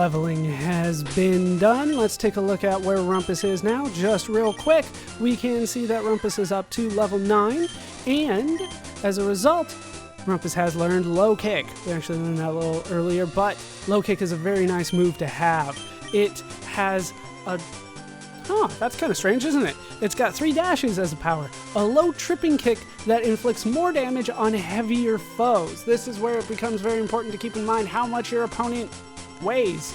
leveling has been done. Let's take a look at where Rumpus is now. Just real quick, we can see that Rumpus is up to level 9, and as a result, Rumpus has learned Low Kick. We actually learned that a little earlier, but Low Kick is a very nice move to have. It has a... that's kind of strange, isn't it? It's got 3 dashes as a power. A low tripping kick that inflicts more damage on heavier foes. This is where it becomes very important to keep in mind how much your opponent weighs.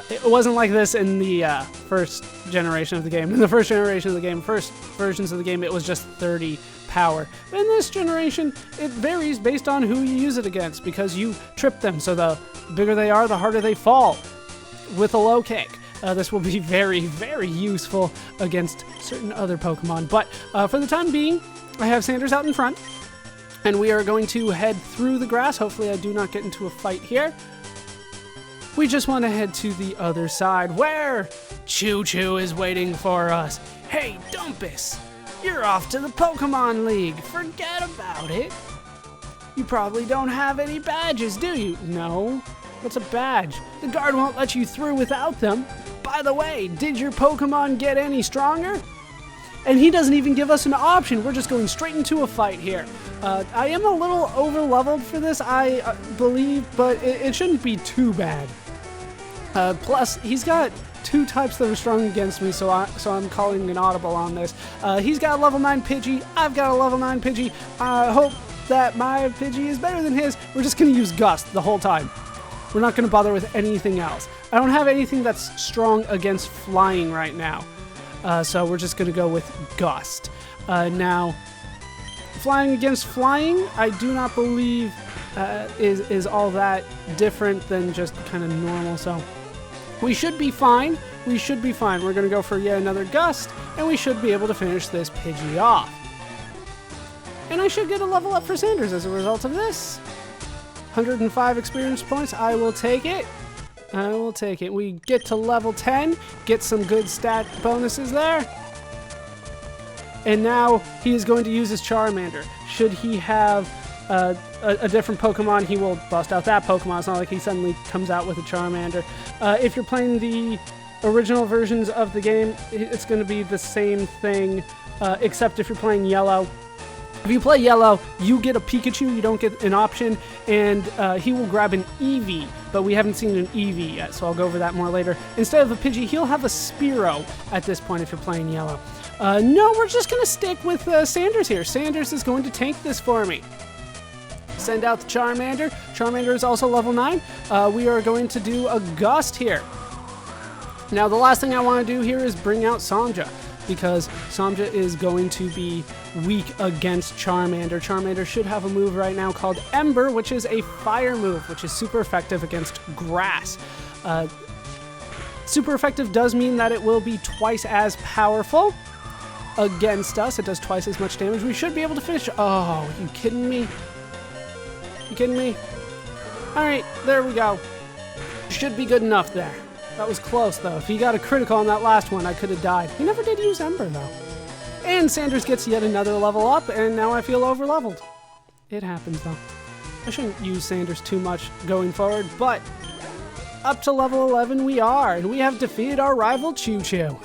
It wasn't like this in the first generation of the game. In the first generation of the game, first versions of the game, it was just 30 power. But in this generation, it varies based on who you use it against, because you trip them, so the bigger they are, the harder they fall with a low kick. This will be very, very useful against certain other Pokemon. But for the time being, I have Sanders out in front, and we are going to head through the grass. Hopefully I do not get into a fight here. We just want to head to the other side, where Choo Choo is waiting for us. Hey, Dumpus, you're off to the Pokemon League. Forget about it. You probably don't have any badges, do you? No. What's a badge? The guard won't let you through without them. By the way, did your Pokemon get any stronger? And he doesn't even give us an option. We're just going straight into a fight here. I am a little over-leveled for this, I believe, but it shouldn't be too bad. Plus, he's got 2 types that are strong against me, so I'm calling an audible on this. He's got a level 9 Pidgey. I've got a level 9 Pidgey. I hope that my Pidgey is better than his. We're just going to use Gust the whole time. We're not going to bother with anything else. I don't have anything that's strong against flying right now. So we're just going to go with Gust. Now, flying against flying, I do not believe is all that different than just kind of normal. So we should be fine. We should be fine. We're going to go for yet another Gust, and we should be able to finish this Pidgey off. And I should get a level up for Sanders as a result of this. 105 experience points. I will take it. I will take it. We get to level 10, get some good stat bonuses there. And now he is going to use his Charmander. Should he have a different Pokemon, he will bust out that Pokemon. It's not like he suddenly comes out with a Charmander. If you're playing the original versions of the game, it's going to be the same thing, except if you're playing Yellow. If you play Yellow, you get a Pikachu, you don't get an option, and he will grab an Eevee, but we haven't seen an Eevee yet, so I'll go over that more later. Instead of a Pidgey, he'll have a Spearow at this point if you're playing Yellow. No, we're just going to stick with Sanders here. Sanders is going to tank this for me. Send out the Charmander. Charmander is also level 9. We are going to do a Gust here. Now, the last thing I want to do here is bring out Sandra, because Sandra is going to be weak against Charmander. Charmander should have a move right now called Ember, which is a fire move, which is super effective against grass. Super effective does mean that it will be twice as powerful against us. It does twice as much damage. We should be able to finish. Oh, are you kidding me? You kidding me? All right, there we go. Should be good enough there. That was close, though. If he got a critical on that last one, I could have died. He never did use Ember, though. And Sanders gets yet another level up, and now I feel over-leveled. It happens, though. I shouldn't use Sanders too much going forward, but up to level 11 we are, and we have defeated our rival Choo Choo.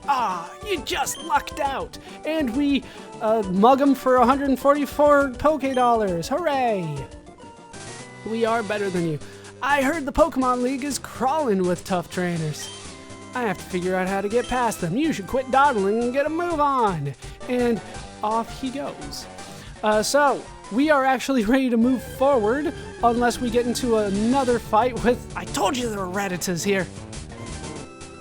Ah, you just lucked out! And we mug him for 144 Poké-Dollars. Hooray! We are better than you. I heard the Pokemon League is crawling with tough trainers. I have to figure out how to get past them. You should quit dawdling and get a move on. And off he goes. So, we are actually ready to move forward unless we get into another fight with... I told you there were Redditas here.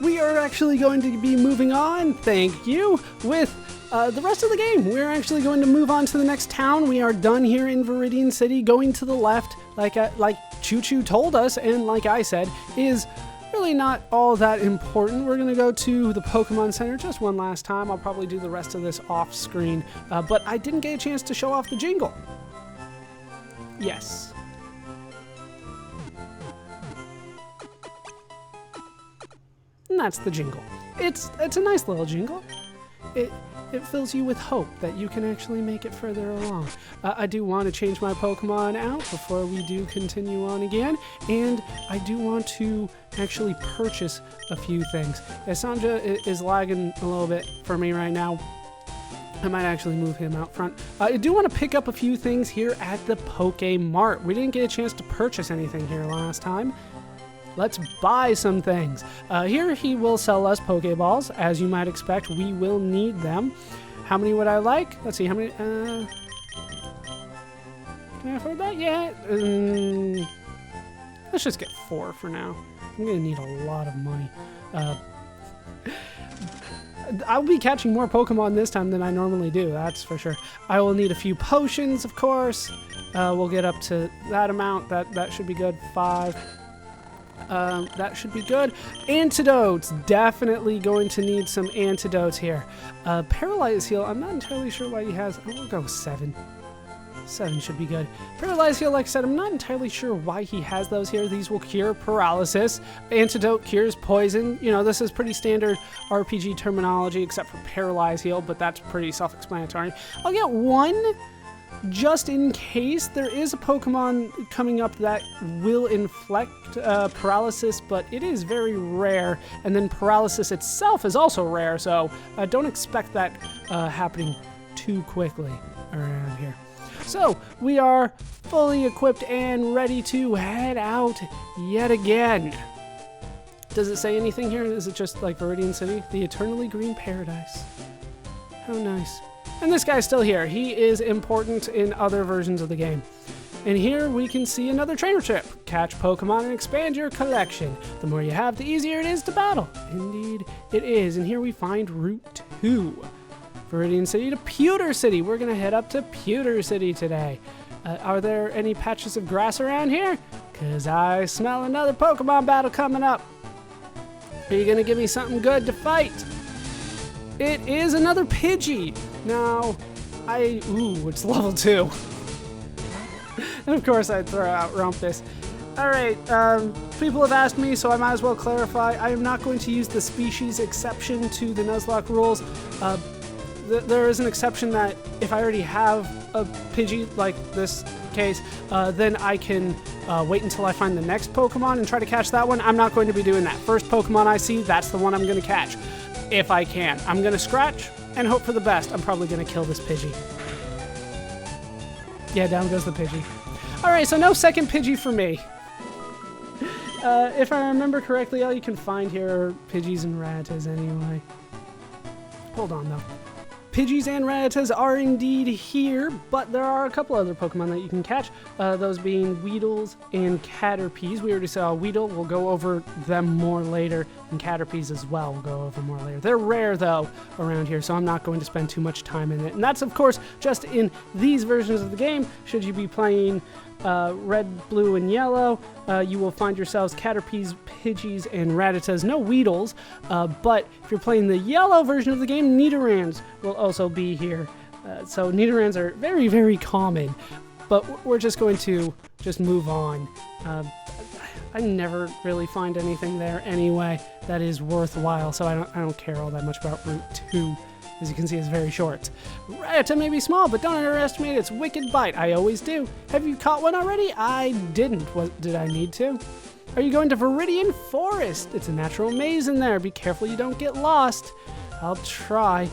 We are actually going to be moving on, thank you, with the rest of the game. We're actually going to move on to the next town. We are done here in Viridian City. Going to the left, like Choo Choo told us, and like I said, is really not all that important. We're going to go to the Pokemon Center just one last time. I'll probably do the rest of this off screen, but I didn't get a chance to show off the jingle. Yes. And that's the jingle. It's a nice little jingle. it fills you with hope that you can actually make it further along. I do want to change my Pokemon out before we do continue on again, and I do want to actually purchase a few things. Sanja is lagging a little bit for me right now. I might actually move him out front. I do want to pick up a few things here at the Pokémart. We didn't get a chance to purchase anything here last time. Let's buy some things. Here he will sell us Pokeballs. As you might expect, we will need them. How many would I like? Let's see, how many... Can I afford that? Yeah. Let's just get 4 for now. I'm going to need a lot of money. I'll be catching more Pokemon this time than I normally do, that's for sure. I will need a few potions, of course. We'll get up to that amount. That should be good. 5. That should be good. Antidotes. Definitely going to need some antidotes here. Paralyze Heal. I'm not entirely sure why he has... We'll go with 7. 7 should be good. Paralyze Heal, like I said, I'm not entirely sure why he has those here. These will cure paralysis. Antidote cures poison. You know, this is pretty standard RPG terminology, except for Paralyze Heal, but that's pretty self-explanatory. I'll get 1 just in case. There is a Pokemon coming up that will inflict paralysis, but it is very rare, and then paralysis itself is also rare, so don't expect that happening too quickly around here. So, we are fully equipped and ready to head out yet again. Does it say anything here? Is it just like Viridian City? The Eternally Green Paradise. How nice. And this guy's still here. He is important in other versions of the game. And here we can see another trainer trip. Catch Pokemon and expand your collection. The more you have, the easier it is to battle. Indeed, it is. And here we find Route 2. Viridian City to Pewter City. We're going to head up to Pewter City today. Are there any patches of grass around here? Because I smell another Pokemon battle coming up. Are you going to give me something good to fight? It is another Pidgey. Now, ooh, it's level 2. And of course I'd throw out Rumpus. Alright, people have asked me, so I might as well clarify. I am not going to use the species exception to the Nuzlocke rules. There is an exception that if I already have a Pidgey, like this case, then I can wait until I find the next Pokemon and try to catch that one. I'm not going to be doing that. First Pokemon I see, that's the one I'm going to catch. If I can. I'm going to scratch and hope for the best. I'm probably going to kill this Pidgey. Yeah, down goes the Pidgey. Alright, so no second Pidgey for me. If I remember correctly, all you can find here are Pidgeys and Rattatas anyway. Hold on, though. Pidgeys and Rattatas are indeed here, but there are a couple other Pokemon that you can catch, those being Weedles and Caterpies. We already saw Weedle. We'll go over them more later, and Caterpies as well we'll go over more later. They're rare, though, around here, so I'm not going to spend too much time in it. And that's, of course, just in these versions of the game. Should you be playing red, blue, and yellow, you will find yourselves Caterpies, Pidgeys, and Rattatas. No Weedles, but if you're playing the yellow version of the game, Nidorans will also be here. So Nidorans are very, very common, but we're just going to move on. I never really find anything there anyway that is worthwhile, so I don't care all that much about Route 2. As you can see, it's very short. Rattata may be small, but don't underestimate its wicked bite. I always do. Have you caught one already? I didn't. Did I need to? Are you going to Viridian Forest? It's a natural maze in there. Be careful you don't get lost. I'll try.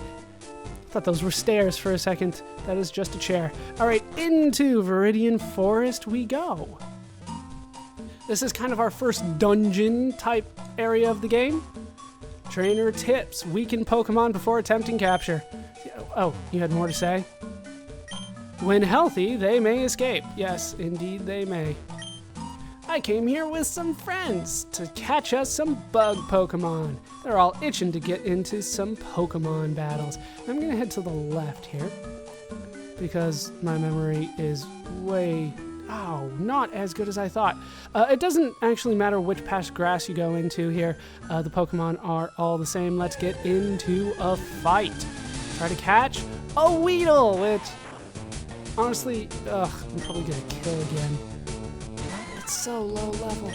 Thought those were stairs for a second. That is just a chair. All right, into Viridian Forest we go. This is kind of our first dungeon type area of the game. Trainer tips. Weaken Pokemon before attempting capture. Oh, you had more to say? When healthy, they may escape. Yes, indeed they may. I came here with some friends to catch us some bug Pokemon. They're all itching to get into some Pokemon battles. I'm going to head to the left here because my memory is not as good as I thought. It doesn't actually matter which patch of grass you go into here. The Pokemon are all the same. Let's get into a fight. Try to catch a Weedle, which honestly, I'm probably gonna kill again. It's so low level.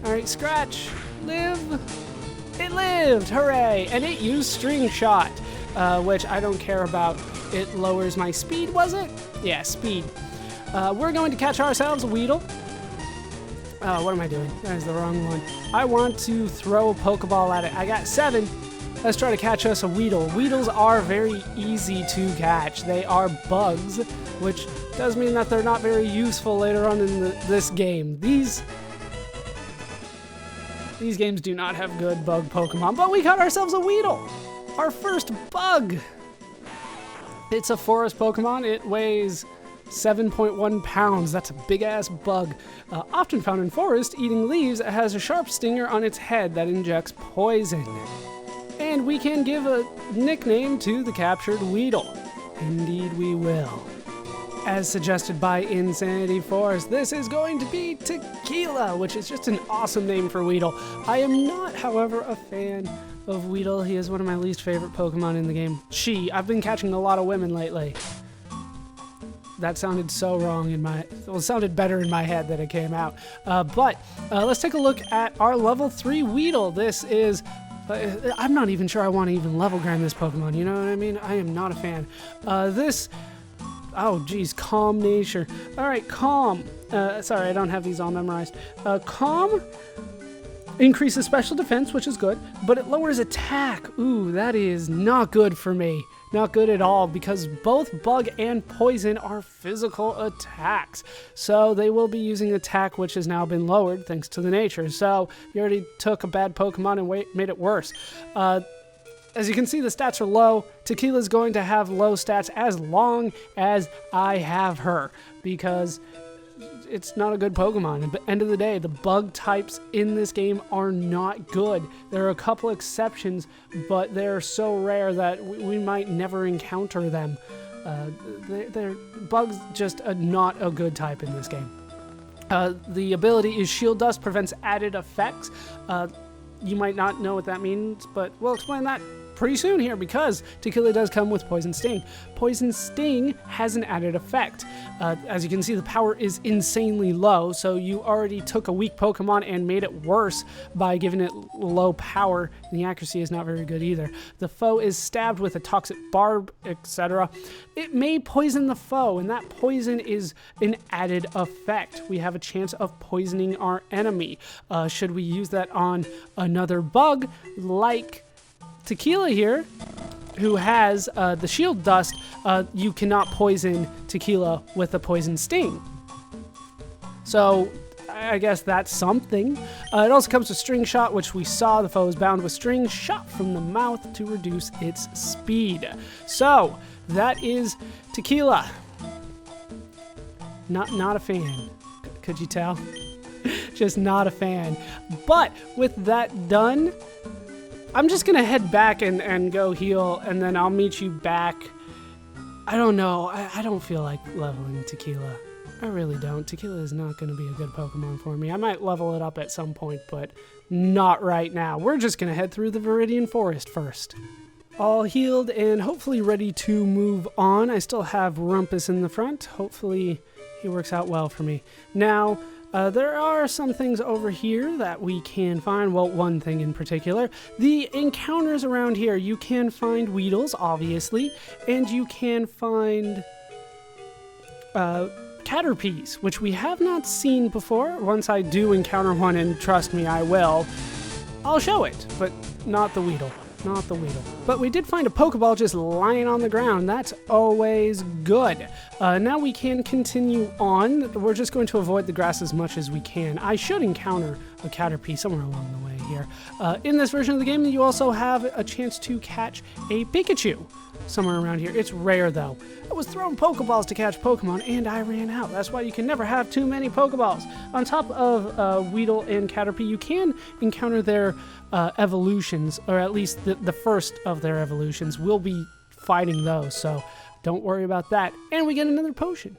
Alright, scratch. Live. It lived! Hooray! And it used String Shot. which I don't care about. It lowers my speed, was it? Yeah, speed. We're going to catch ourselves a Weedle. What am I doing? That is the wrong one. I want to throw a Pokeball at it. I got 7. Let's try to catch us a Weedle. Weedles are very easy to catch. They are bugs, which does mean that they're not very useful later on in this game. These games do not have good bug Pokemon, but we caught ourselves a Weedle. Our first bug. It's a forest Pokemon. It weighs 7.1 pounds. That's a big-ass bug. Often found in forest, eating leaves, it has a sharp stinger on its head that injects poison. And we can give a nickname to the captured Weedle. Indeed we will. As suggested by Insanity Force, this is going to be Tequila, which is just an awesome name for Weedle. I am not, however, a fan of Weedle. He is one of my least favorite Pokemon in the game. I've been catching a lot of women lately. That sounded so wrong it sounded better in my head than it came out. But let's take a look at our level 3 Weedle. This is I'm not even sure I want to even level grind this Pokemon, you know what I mean? I am not a fan. Oh geez, Calm Nature. Alright, Calm. Sorry, I don't have these all memorized. Calm increases special defense, which is good, but it lowers attack. Ooh, that is not good for me. Not good at all, because both Bug and Poison are physical attacks. So they will be using attack, which has now been lowered thanks to the nature. So you already took a bad Pokemon and made it worse. As you can see, the stats are low. Tequila's going to have low stats as long as I have her, because it's not a good Pokemon. At the end of the day, the bug types in this game are not good. There are a couple exceptions, but they're so rare that we might never encounter them. Bugs just not a good type in this game. The ability is Shield Dust, prevents added effects. You might not know what that means, but we'll explain that pretty soon here, because Tequila does come with Poison Sting. Poison Sting has an added effect. As you can see, the power is insanely low, so you already took a weak Pokemon and made it worse by giving it low power, and the accuracy is not very good either. The foe is stabbed with a toxic barb, etc. It may poison the foe, and that poison is an added effect. We have a chance of poisoning our enemy. Should we use that on another bug, like Tequila here, who has the Shield Dust, you cannot poison Tequila with a Poison Sting. So I guess that's something. It also comes with String Shot, which we saw the foe is bound with string shot from the mouth to reduce its speed. So that is Tequila. Not a fan. Could you tell? Just not a fan. But with that done, I'm just going to head back and go heal, and then I'll meet you back. I don't know. I don't feel like leveling Tequila. I really don't. Tequila is not going to be a good Pokemon for me. I might level it up at some point, but not right now. We're just going to head through the Viridian Forest first. All healed and hopefully ready to move on. I still have Rumpus in the front. Hopefully he works out well for me. Now, there are some things over here that we can find. Well, one thing in particular. The encounters around here. You can find Weedles, obviously, and you can find Caterpies, which we have not seen before. Once I do encounter one, and trust me, I will, I'll show it, but not the Weedle. Not the Weedle. But we did find a Pokeball just lying on the ground. That's always good. Now we can continue on. We're just going to avoid the grass as much as we can. I should encounter a Caterpie somewhere along the way here. In this version of the game, you also have a chance to catch a Pikachu somewhere around here. It's rare, though. I was throwing Pokeballs to catch Pokemon, and I ran out. That's why you can never have too many Pokeballs. On top of Weedle and Caterpie, you can encounter their evolutions, or at least the first of their evolutions. We'll be fighting those, so don't worry about that. And we get another potion.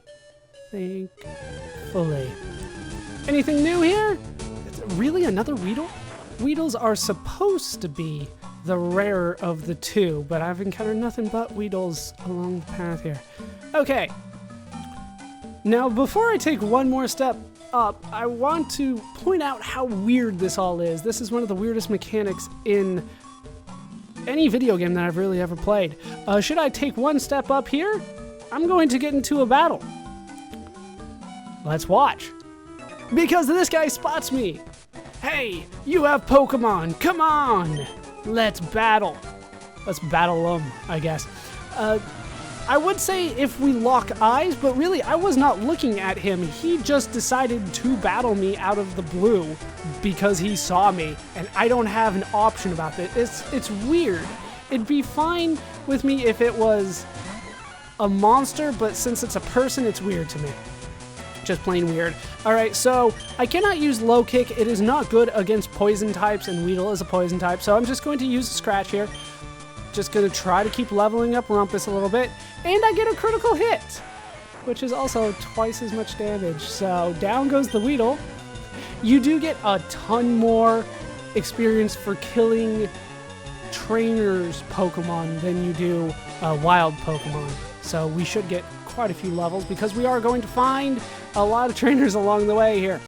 Thankfully. Anything new here? Really, another Weedle? Weedles are supposed to be the rarer of the two, but I've encountered nothing but Weedles along the path here. Okay. Now, before I take one more step up, I want to point out how weird this all is. This is one of the weirdest mechanics in any video game that I've really ever played. Should I take one step up here? I'm going to get into a battle. Let's watch. Because this guy spots me. Hey, you have Pokemon. Come on. Let's battle. Let's battle them, I guess. I would say if we lock eyes, but really I was not looking at him. He just decided to battle me out of the blue because he saw me, and I don't have an option about this. It's weird. It'd be fine with me if it was a monster, but since it's a person, it's weird to me. Just plain weird. Alright, so I cannot use low kick. It is not good against poison types, and Weedle is a poison type, so I'm just going to use a scratch here. Just gonna try to keep leveling up Rumpus a little bit, and I get a critical hit, which is also twice as much damage. So down goes the Weedle. You do get a ton more experience for killing trainers Pokemon than you do wild Pokemon. So we should get quite a few levels because we are going to find a lot of trainers along the way here.